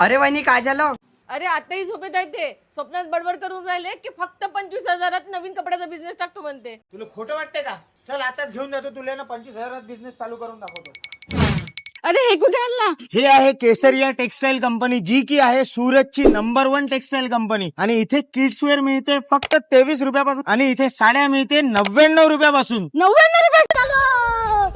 अरे वहिनी काय झालं? अरे आताही झोपेत आहे ते. स्वप्नात बडबड करून राहिले की फक्त 25,000 नवीन कपड्याचा बिझनेस टाकतो म्हणते. तुला खोटं वाटते का? चल आताच घेऊन जातो तुला ना 25,000 बिझनेस चालू करून दाखवतो. अरे हे कुठे आणला? हे आहे केसरिया टेक्सटाईल कंपनी, जी की आहे सुरतची नंबर 1 टेक्सटाईल कंपनी. आणि इथे किड्स वेअर मिळते फक्त 23 रुपयापासून आणि इथे साड्या मिळते 99 रुपयापासून. 99 रुपये.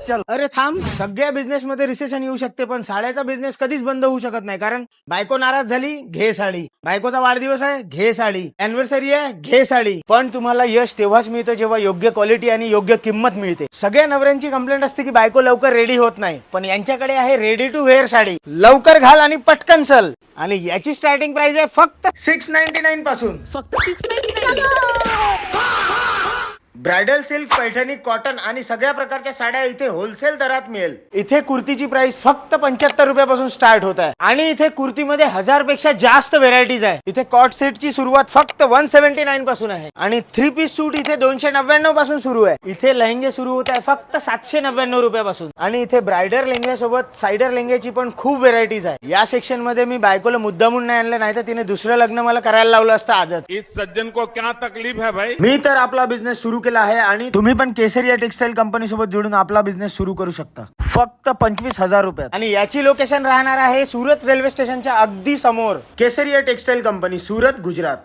चल अरे थांब, सगळ्या बिझनेस मध्ये रिसेशन येऊ शकते पण साड्याचा बिझनेस कधीच बंद होऊ शकत नाही. कारण बायको नाराज झाली, घे साडी. बायकोचा वाढदिवस आहे, घे साडी. अॅनिव्हर्सरी आहे, घे साडी. पण तुम्हाला यश तेव्हाच मिळतं जेव्हा योग्य क्वालिटी आणि योग्य किंमत मिळते. सगळ्या नवऱ्यांची कंप्लेंट असते की बायको लवकर रेडी होत नाही, पण यांच्याकडे आहे रेडी टू वेअर साडी. लवकर घाल आणि पटकन चल. आणि याची स्टार्टिंग प्राइस आहे फक्त 699 पासून. फक्त 699. ब्रायडल सिल्क, पैठणी, कॉटन आणि सगळ्या प्रकारच्या साड्या इथे होलसेल दरात मिळेल. इथे कुर्तीची प्राइस फक्त 75 रुपयापासून स्टार्ट होत आहे आणि इथे कुर्तीमध्ये 1000 पेक्षा जास्त व्हेरायटीज आहे. इथे कॉट सेटची सुरुवात फक्त 179 पासून आहे आणि 3 पीस सूट इथे 299 पासून सुरू आहे. इथे लहंगे सुरू होत आहे फक्त 799 रुपयापासून आणि इथे ब्रायडल लेंग्यासोबत सायडर लेंग्याची पण खूप व्हेरायटीज आहे. या सेक्शन मध्ये मी बायकोला मुद्दामून नाही आणलं, नाही तर तिने दुसरं लग्न मला करायला लावलं असतं आजच. इस सज्जन को क्या तकलीफ है भाई? मी तर आपला बिझनेस सुरू केला आहे आणि तुम्ही पण केसरिया टेक्सटाईल कंपनी सोबत जोडून आपला बिझनेस सुरू करू शकता फक्त 25,000 रुपयात. आणि याची लोकेशन राहणार आहे सुरत रेल्वे स्टेशनच्या अगदी समोर. केसरिया टेक्सटाईल कंपनी, सुरत, गुजरात.